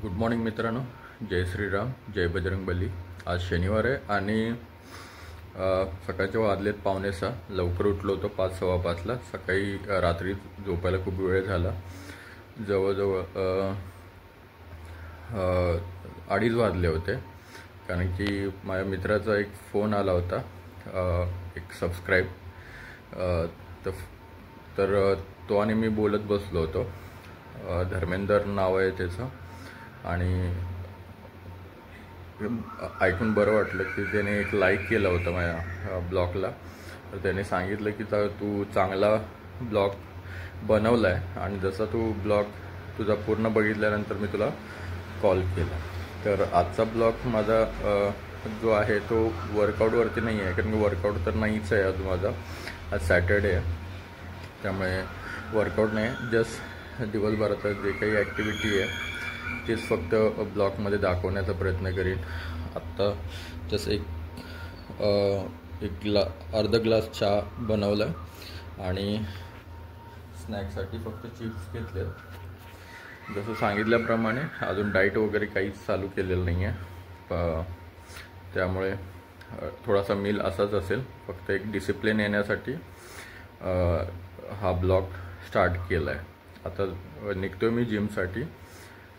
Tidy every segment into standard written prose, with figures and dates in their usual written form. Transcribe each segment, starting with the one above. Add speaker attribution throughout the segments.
Speaker 1: Good morning मित्रांनो, जय श्रीराम, जय बजरंगबली। आज शनिवार आहे आणि सकाळचे वाजलेत 5:45। लवकर उठलो होतो 5:15ला। सकाळी रात्री झोपायला खूप वेळ झाला, जवळजवळ 2:30 वाजले होते। कारण की माझ्या मित्राचा एक फोन आला होता, एक सबस्क्राईब, तर तो आणि मी बोलत बसलो होतो। धर्मेंदर नाव आहे त्याचं आणि ऐकून बरं वाटलं की त्याने एक लाईक केलं होतं माझ्या ब्लॉगला। तर त्याने सांगितलं की तू चांगला ब्लॉग बनवला आहे आणि जसा तू ब्लॉग तुझा पूर्ण बघितल्यानंतर मी तुला कॉल केला। तर आजचा ब्लॉग माझा जो आहे तो वर्कआउटवरती नाही आहे, कारण की वर्कआउट तर नाहीच आहे आज माझा। आज सॅटर्डे आहे, त्यामुळे वर्कआउट नाही, जस्ट दिवसभराचं जे काही ॲक्टिव्हिटी आहे तेच फक्त ब्लॉगमध्ये दाखवण्याचा प्रयत्न करीन। आत्ता जसं अर्धा ग्लास चहा बनवला आणि स्नॅक्ससाठी फक्त चिप्स घेतले। जसं सांगितल्याप्रमाणे अजून डाईट वगैरे काहीच चालू केलेलं नाही आहे, त्यामुळे थोडासा मील असाच असेल। फक्त एक डिसिप्लिन येण्यासाठी हा ब्लॉग स्टार्ट केला आहे। आता निघतो मी जिमसाठी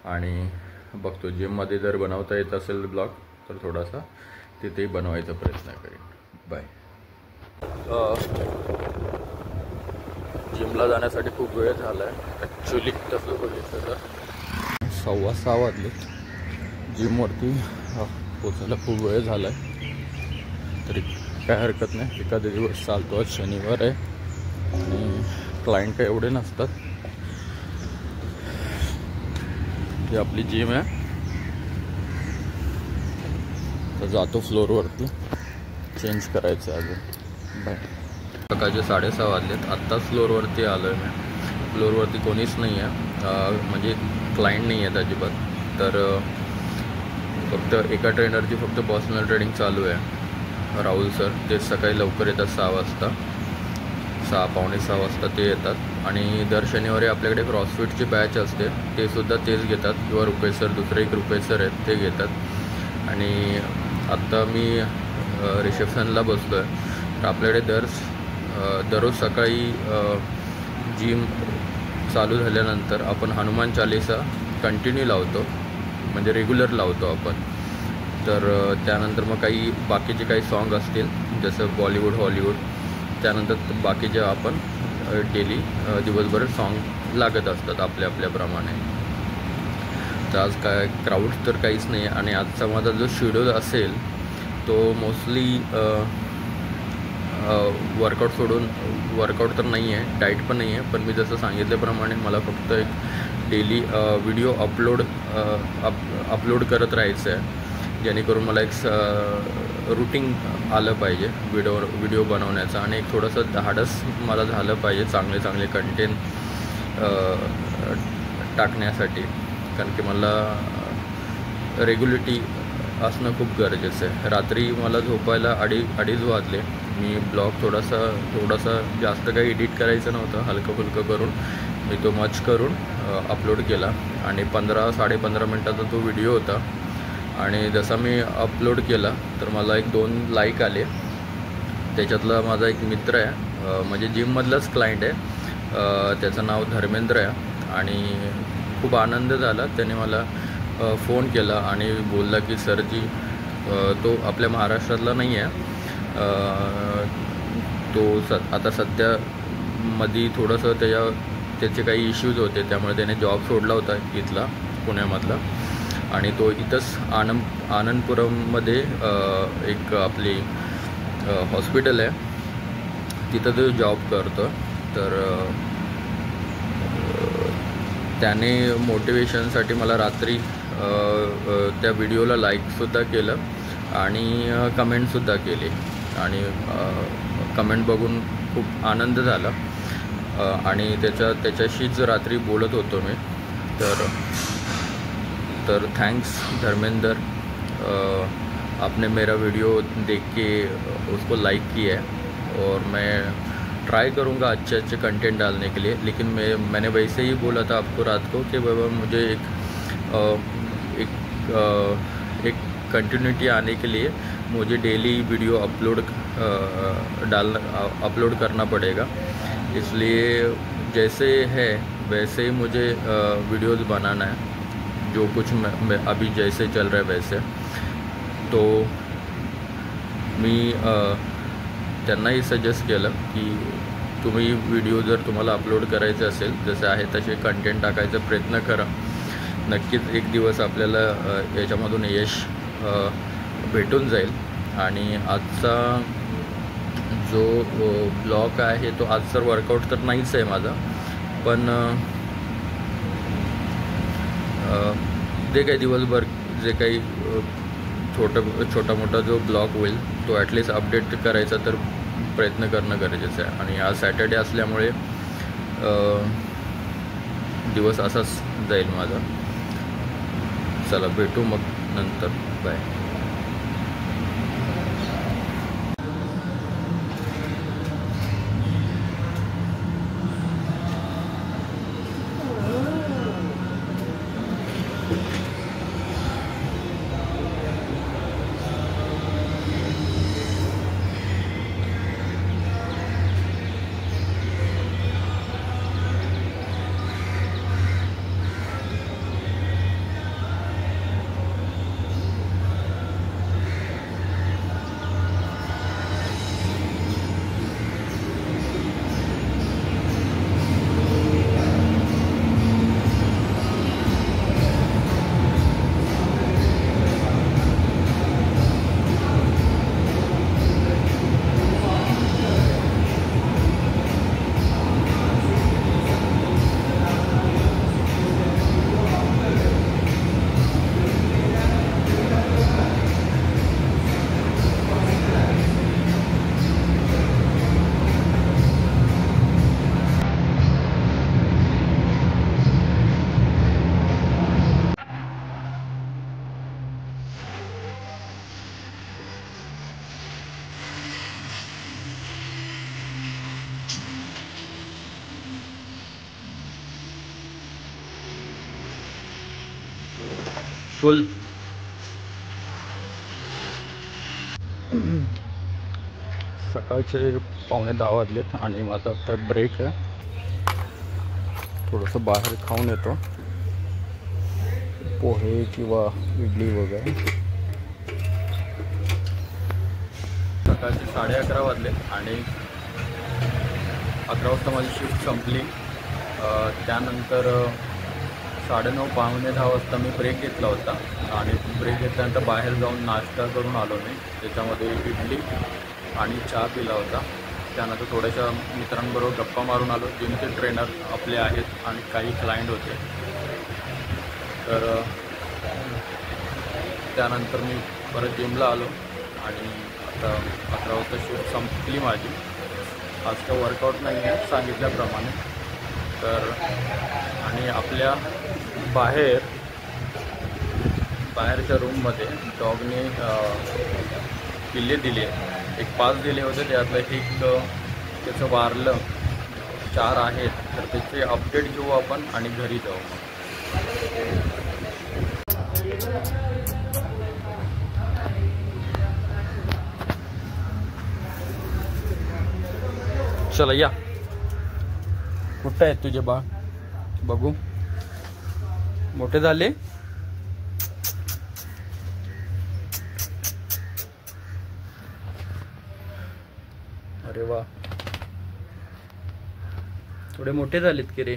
Speaker 1: आणि बघतो जिममध्ये जर बनवता येत असेल ब्लॉग तर थोडासा तिथेही बनवायचा प्रयत्न करेन। बाय। जिमला जाण्यासाठी खूप वेळ झाला आहे। ॲक्च्युली तसं बघितलं तर 6:15 वाजलेत। जिमवरती पोचायला खूप वेळ झाला आहे, तरी काय हरकत नाही। एखाद्या दिवस चालतो, आज शनिवार आहे आणि क्लायंट काही एवढे नसतात। ही आपली जिम आहे, तर जातो फ्लोअरवरती, चेंज करायचं आहे अजून। बाय। सकाळचे 6:30 वाजलेत, आत्ताच फ्लोअरवरती आलो आहे मी। फ्लोअरवरती कोणीच नाही आहे, म्हणजे क्लायंट नाही आहेत अजिबात। तर फक्त एका ट्रेनरची फक्त पर्सनल ट्रेनिंग चालू आहे, राहुल सर। ते सकाळी लवकर येतात 6 वाजता, 6:15 वाजता ते येतात। आणि दर शनिवारी आपल्याकडे क्रॉसफिटची बॅच असते, ते सुद्धा तेच घेतात, किंवा रुपेश सर, दुसरे एक रुपेश सर आहेत ते घेतात। आणि आत्ता मी रिसेप्शनला बसलो आहे। तर आपल्याकडे दररोज सकाळी जिम चालू झाल्यानंतर आपण हनुमान चालीसा कंटिन्यू लावतो, म्हणजे रेग्युलर लावतो आपण। तर त्यानंतर मग काही बाकीचे काही सॉन्ग असतील, जसं बॉलिवूड, हॉलिवूड, त्यानंतर बाकीचे आपण डेली दिवसभर सॉन्ग लागत असतात आपल्याप्रमाणे। तर आज काय क्राऊड तर काहीच नाही आहे। आणि आजचा माझा जो शेड्यूल असेल तो मोस्टली वर्कआउट सोडून, वर्कआउट तर नाही आहे, डाईट पण नाही आहे, पण मी जसं सांगितल्याप्रमाणे मला फक्त एक डेली व्हिडिओ अपलोड करत राहायचं आहे, जेणेकरून मला एक रूटीन आलं पाहिजे व्हिडिओ बनवण्याचं। आणि एक थोडंसं धाडस मला झालं पाहिजे चांगले कंटेंट टाकण्यासाठी, कारण की मला रेग्युलरिटी असणं खूप गरजेचं आहे। रात्री मला झोपायला अडीच वाजले। मी ब्लॉग थोडासा जास्त काही एडिट करायचं नव्हतं, हलकं फुलकं करून मी तो मच करून अपलोड केला। आणि 15-15.5 मिनटाचा तो व्हिडिओ होता। आणि जसा मी अपलोड केला तर मला 1-2 लाईक आले। त्याच्यातला माझा एक मित्र आहे, म्हणजे जिममधलाच क्लायंट आहे, त्याचं नाव धर्मेंद्र आहे। आणि खूप आनंद झाला, त्याने मला फोन केला आणि बोलला की सरजी, तो आपल्या महाराष्ट्रातला नाही आहे, तो आता सध्या मध्ये थोडंसं त्याचे काही इश्यूज होते, त्यामुळे त्याने जॉब सोडला होता इथला, पुण्यामधला। आणि तो इथंच आनंदपुरममध्ये एक आपली हॉस्पिटल आहे, तिथं तो जॉब करतो। तर त्याने मोटिवेशनसाठी मला रात्री त्या व्हिडिओला लाईकसुद्धा केलं आणि कमेंटसुद्धा केली। आणि कमेंट बघून खूप आनंद झाला। आणि त्याच्याशीच रात्री बोलत होतो मी। तर थैंक्स धर्मेंद्र, आपने मेरा वीडियो देख के उसको लाइक किया है। और मैं ट्राई करूँगा अच्छे कंटेंट डालने के लिए, लेकिन मैंने वैसे ही बोला था आपको रात को कि बाबा मुझे एक एक कंटिन्यूटी आने के लिए मुझे डेली वीडियो अपलोड करना पड़ेगा। इसलिए जैसे है वैसे ही मुझे वीडियोज़ बनाना है, जो कुछ मैं अभी जैसे चल रहा है वैसे। तो मी त्यांनाही सजेस्ट केलं की तुम्ही व्हिडिओ जर तुम्हाला अपलोड करायचे असेल, जसे आहे तसे कंटेंट टाकायचा प्रयत्न करा। नक्कीच एक दिवस आपल्याला याच्यामधून यश भेटून जाईल। आणि आजचा जो ब्लॉग आहे तो आज तर वर्कआउट तर नाहीच आहे माझा, पण जे काही दिवसभर जे काही छोटा मोठा जो ब्लॉग होईल तो ॲटलिस्ट अपडेट करायचा तर प्रयत्न करणं गरजेचं आहे। आणि आज सॅटर्डे असल्यामुळे दिवस असाच जाईल माझा। चला भेटू मग नंतर, बाय। फुल सकाळचे 9:15 वाजलेत आणि माझा आता ब्रेक आहे। थोडंसं बाहेर खाऊन येतो, पोहे किंवा इडली वगैरे। सकाळचे 11:30 वाजलेत आणि 11 वाजता माझी शिफ्ट संपली। त्यानंतर 9:30 पावणे 10 वाजता मी ब्रेक घेतला होता आणि ब्रेक घेतल्यानंतर बाहेर जाऊन नाश्ता करून आलो मी। त्याच्यामध्ये इडली आणि चहा पिला होता। त्यानंतर थोड्याशा मित्रांबरोबर गप्पा मारून आलो। जिमचे ट्रेनर आपले आहेत आणि काही क्लायंट होते, तर त्यानंतर मी परत जिमला आलो आणि आता 11 वाजता शिफ्ट संपली माझी। आज का वर्कआउट नाही आहे सांगितल्याप्रमाणे। तर आणि आपल्या बाहेरच्या रूममध्ये डॉगने पिल्ले दिले, एक 5 दिले होते, त्यातलं एक त्याचं वारलं, 4 आहेत। तर त्याचे अपडेट घेऊ आपण आणि घरी जाऊ। चला या, कुठं आहेत तुझे बाळ? बघू, मोठे झाले? अरे वा, थोडे मोठे झालेत की रे।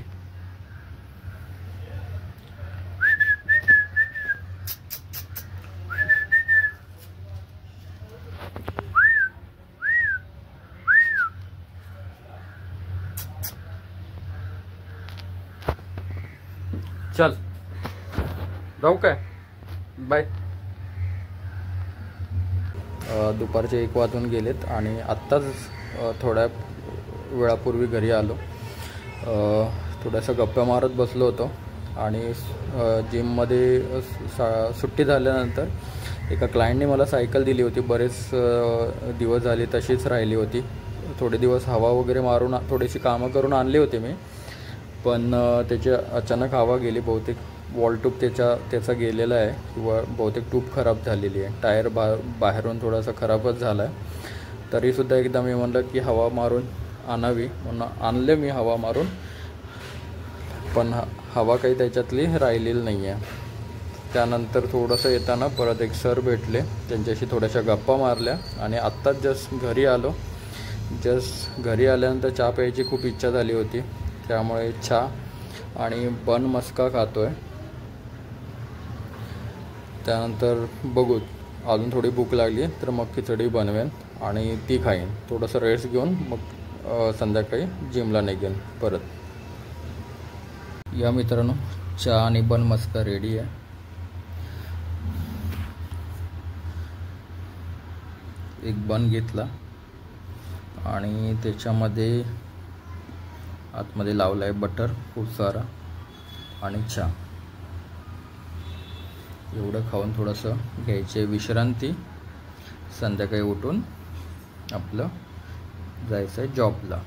Speaker 1: चल जाऊ काय, बाय। दुपारचे 1 वाजून गेलेत आणि आत्ताच थोड्या वेळापूर्वी घरी आलो। थोडासा गप्पा मारत बसलो होतो आणि जिममध्ये सुट्टी झाल्यानंतर एका क्लायंटने मला सायकल दिली होती। बरेच दिवस झाले तशीच राहिली होती। थोडे दिवस हवा वगैरे मारून थोडीशी कामं करून आणली होती मी, पण त्याची अचानक हवा गेली। बहुतेक वॉल ट्यूब त्याचा गेलेला आहे किंवा बहुतेक ट्यूब खराब झालेली आहे. टायर बाहेरून थोडासा खराबच झाला आहे. तरीसुद्धा एकदा मी म्हणलं की हवा मारून आणावी म्हणून आणले मी हवा मारून, पण हवा काही त्याच्यातली राहिलेली नाही आहे. त्यानंतर थोडंसं येताना परत एक सर भेटले, त्यांच्याशी थोड्याशा गप्पा मारल्या आणि आत्ताच जस्ट घरी आलो. घरी आल्यानंतर चहा प्यायची खूप इच्छा झाली होती, त्यामुळे चहा आणि बन मस्का खातो आहे. त्यानंतर बघू, अजून थोडी भूक लागली तर मग खिचडी बनवेन आणि ती खाईन. थोडंसं रेस्ट घेऊन मग संध्याकाळी जिमला निघेन परत. या मित्रांनो, चहा आणि बन मस्का रेडी आहे. एक बन घेतला आणि त्याच्यामध्ये आतमध्ये लावला आहे बटर खूप सारा आणि चहा. एवढं खाऊन थोडंसं घ्यायचे विश्रांती. संध्याकाळी उठून आपलं जायचं आहे जॉबला.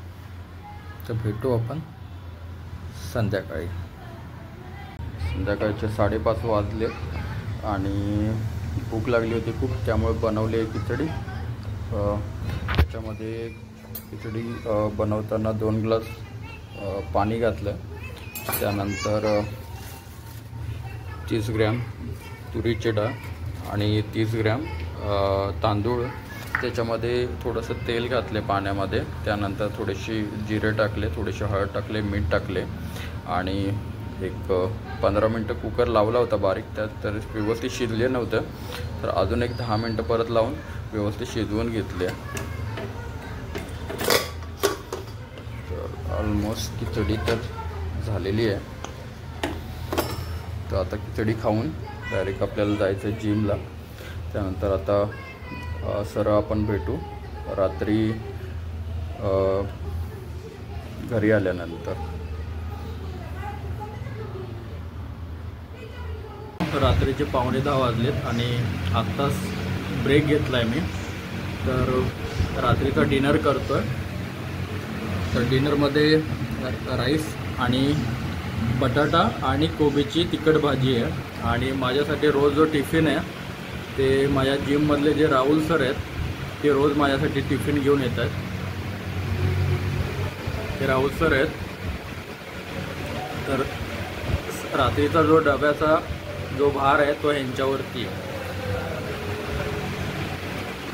Speaker 1: तर भेटू आपण संध्याकाळी. संध्याकाळचे 5:30 वाजले आणि भूक लागली होती खूप, त्यामुळे बनवली आहे खिचडी. त्याच्यामध्ये खिचडी बनवताना 2 ग्लास पाणी घातलं. त्यानंतर 30 ग्रॅम तुरीची डाळ आणि 30 ग्रॅम तांदूळ. त्याच्यामध्ये थोडंसं तेल घातले पाण्यामध्ये. त्यानंतर थोडेशी जिरे टाकले, थोडेसे हळद टाकले, मीठ टाकले आणि एक 15 मिनटं कुकर लावला होता बारीक. त्यात तर व्यवस्थित शिजले नव्हतं, तर अजून एक 10 मिनटं परत लावून व्यवस्थित शिजवून घेतले. तर ऑलमोस्ट खिचडी तर झालेली आहे. तर आता खिचडी खाऊन डायरेक्ट आपल्याला जायचं आहे जिमला. त्यानंतर आता सरळ आपण भेटू रात्री घरी आल्यानंतर. रात्रीचे 9:15 वाजलेत आणि आत्ताच ब्रेक घेतला आहे मी. तर रात्रीचा डिनर करतो आहे. तर डिनरमध्ये राईस आणि बटाटा आणि कोबीची तिखट भाजी आहे. आणि माझ्यासाठी रोज जो टिफिन आहे ते माझ्या जिममधले जे राहुल सर आहेत ते रोज माझ्यासाठी टिफिन घेऊन येतात. ते राहुल सर आहेत. तर रात्रीचा जो डब्याचा जो भार आहे तो ह्यांच्यावरती आहे.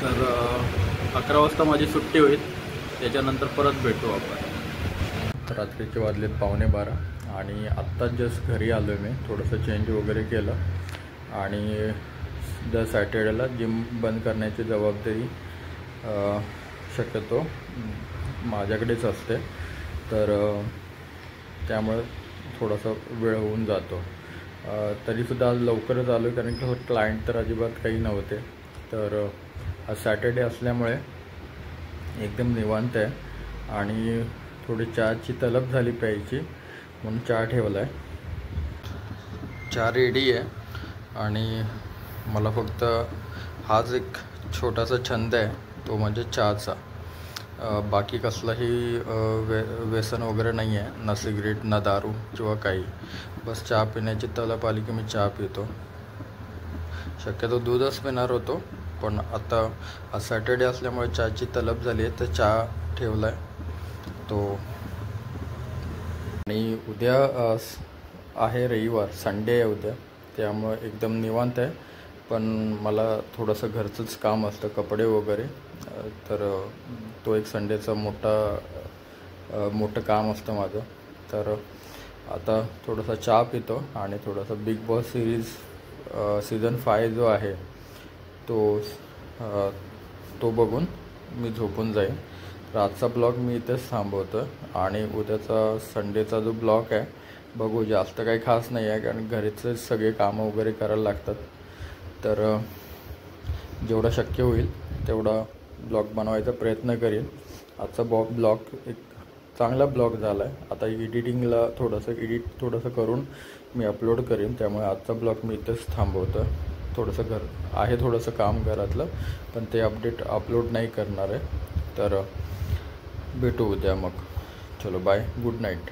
Speaker 1: तर 11 वाजता माझी सुट्टी होईल, त्याच्यानंतर परत भेटू आपण. तर रात्रीचे वाजलेत 11:15 आणि आत्ताच जस्ट घरी आलो आहे मी. थोडंसं चेंज वगैरे केलं आणि दर सॅटर्डेला जिम बंद करण्याची जबाबदारी शक्यतो माझ्याकडेच असते. तर त्यामुळे थोडासा वेळ होऊन जातो. तरीसुद्धा आज लवकरच आलो कारण की क्लायंट तर अजिबात काही नव्हते. तर आज सॅटर्डे असल्यामुळे एकदम निवांत आहे आणि थोडी चहाची तलब झाली प्यायची म्हणून चहा ठेवला आहे. चहा रेडी आहे आणि मला फक्त हाच एक छोटासा छंद आहे, तो म्हणजे चहाचा. बाकी कसलाही व्यसन वगैरे नाही आहे, ना सिगरेट ना दारू किंवा काही. बस चहा पिण्याची तलब आली की मी चहा पितो. शक्यतो दूधच पिणार होतो, पण आता सॅटर्डे असल्यामुळे चहाची तलब झाली आहे तर चहा ठेवला आहे तो. आणि उद्या आहे रविवार, संडे आहे उद्या, त्यामुळे एकदम निवांत आहे. पण मला थोडंसं घरचंच काम असतं, कपडे वगैरे. तर तो एक संडेचा मोठं काम असतं माझं. तर आता थोडासा चहा पितो आणि थोडासा बिग बॉस सिरीज सीझन 5 जो आहे तो बघून मी झोपून जाईन. तर आजचा ब्लॉग मी इथेच थांबवतो आणि उद्याचा संडेचा जो ब्लॉग आहे बघू. जास्त काही खास नाही आहे कारण घरीचे सगळे कामं वगैरे करायला लागतात. तर जेवढं शक्य होईल तेवढा ब्लॉग बनवायचा प्रयत्न करेन. आजचा ब्लॉग एक चांगला ब्लॉग झाला आहे. आता एडिटिंगला थोडंसं करून मी अपलोड करेन, त्यामुळे आजचा ब्लॉग मी इथेच थांबवतो. थोडंसं काम घरातलं, पण ते अपलोड नाही करणार आहे. तर भेटू उद्या मग. चलो बाय, गुड नाईट.